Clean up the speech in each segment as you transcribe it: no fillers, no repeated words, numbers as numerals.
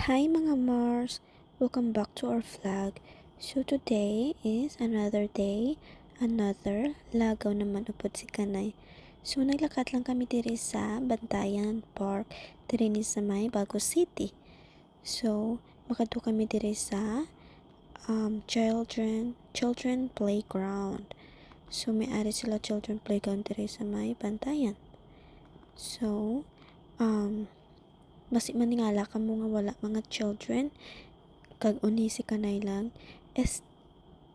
Hi mga Mars! Welcome back to our vlog. So today is another day, another lagaw naman upod si Kanay. So naglakad lang kami diri sa Bantayan Park, diri ni sa may Bago City. So makadto kami diri sa children playground. So may ari sila children playground diri sa may Bantayan. So basi maningala ka mo nga wala mga children kag uni si Kanay lang is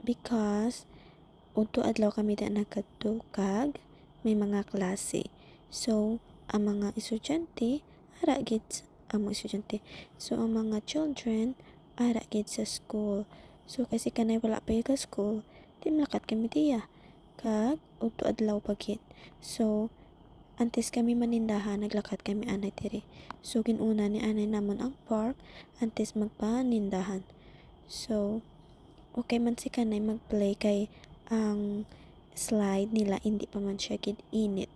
because udto adlaw kami da nagkadto kag may mga klase. So ang mga estudyante ara gid ang mga estudyante. So ang mga children ara gid sa school. So kasi Kanay wala pa ka school, di malakat kami diya kag udto adlaw pagit. So antes kami manindahan, naglakad kami anay diri. So ginuna ni anay namon ang park antes magpanindahan. So okay man si Kanay magplay kay ang slide nila hindi pa man siya gid init,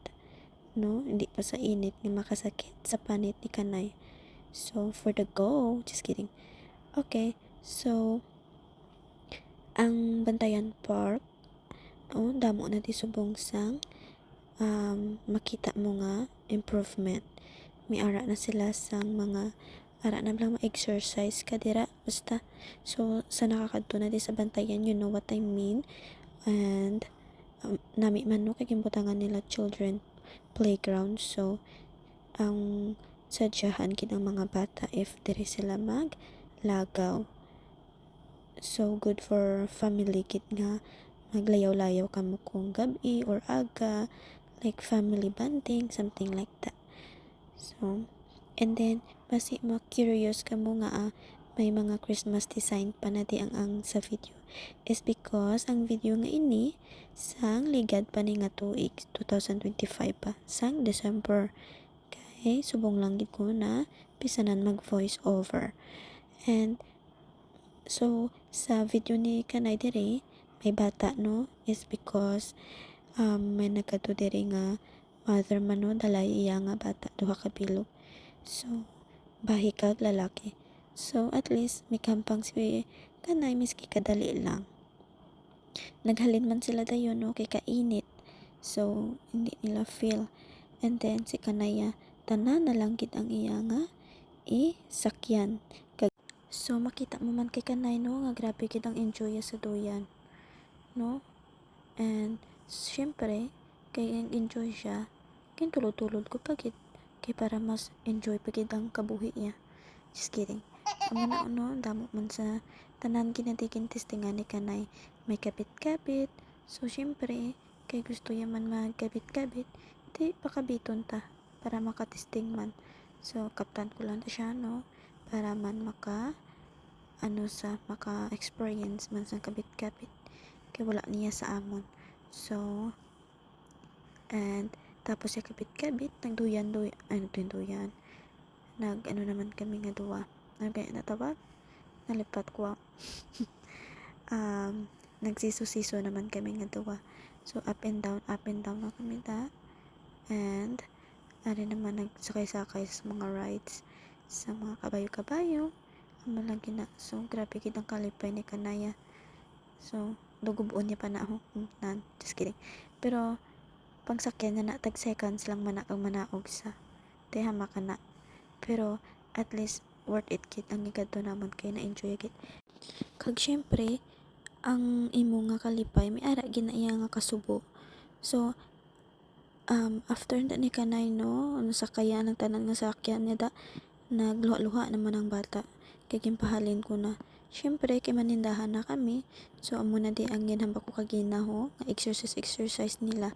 no, hindi pa sa init nga makasakit sa panit ni Kanay. So for the go, just kidding. Okay, so ang Bantayan Park, damo na di subong sang makita mo nga improvement. May ara na sila sang mga ara na lang exercise ka dira basta. So sa nakakadto na di sa Bantayan, you know what I mean. And nami man no kay gimbutangan nila children playground. So ang sadyahan gid ang mga bata if diri sila maglagaw. So good for family kit nga maglayaw-layaw ka mo kung gabi or aga, like family bonding, something like that. So and then basi ma-curious ka mo nga may mga Christmas design pa na di ang sa video is because ang video nga ini sang ligad pa ni nga tuig 2025 pa sang December. Kay subong lang gid ko na bisanan mag voice over. And so sa video ni Kanay diri may bata, no, is because may nagkadto diri nga mother man, no, dalay iya nga bata duha ka bilog. So bahi kag lalaki. So at least may kampang si Kanay miski kadali lang. Naghalin man sila dayon, no, kay kainit. So hindi nila feel. And then si Kanay tanan na lang gid ang iya nga sakyan. So makita mo man kay Kanay, no, nga grabe gid ang enjoy sa duyan, no. And syempre kay ang enjoy siya, kintulod-tulod ko pagid kay para mas enjoy pagid ang kabuhi niya. Just kidding. So muna, no, damo man sa tanan ginadigin testingan ni Kanay may kapit-kapit. So syempre kay gusto ya man magkabit-kabit, di pakabiton ta para makatesting man. So kaptan ko lang siya, no, para man maka-experience man sa kabit-kabit kay wala niya sa amon. So and tapos sa kabit-kabit nagduyan naman kami nga duwa natawag nalipat ko nagsisiso naman kami nga duwa. So up and down na kami ta. And ari naman nagsakay-sakay sa mga rides sa mga kabayo-kabayo amo lang gina. So grabe gid ang kalipay ni Kanaya. So dugubuon niya pa na ako just kidding. Pero pang sakyan na tag seconds lang manaog sa tehama ka na. Pero at least worth it kit ang igadto namon kay na enjoy gid. Kag syempre ang imo nga kalipay may ara gid na iya nga kasubo. So after na ni Kanay, no, nasakayan ang tanan nga sakyan niya nagluha-luha naman ang bata kay gimpahalin ko na. Syempre kay manindahan na kami, so amo na di ang ginhambak ko kaginaho nga exercise nila.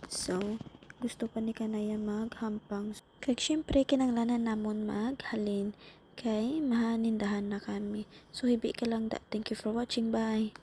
So gusto pa ni Kanaya maghampang kay syempre kinanglanan namon maghalin kay mahanindahan na kami. So hibi ka lang da. Thank you for watching. Bye.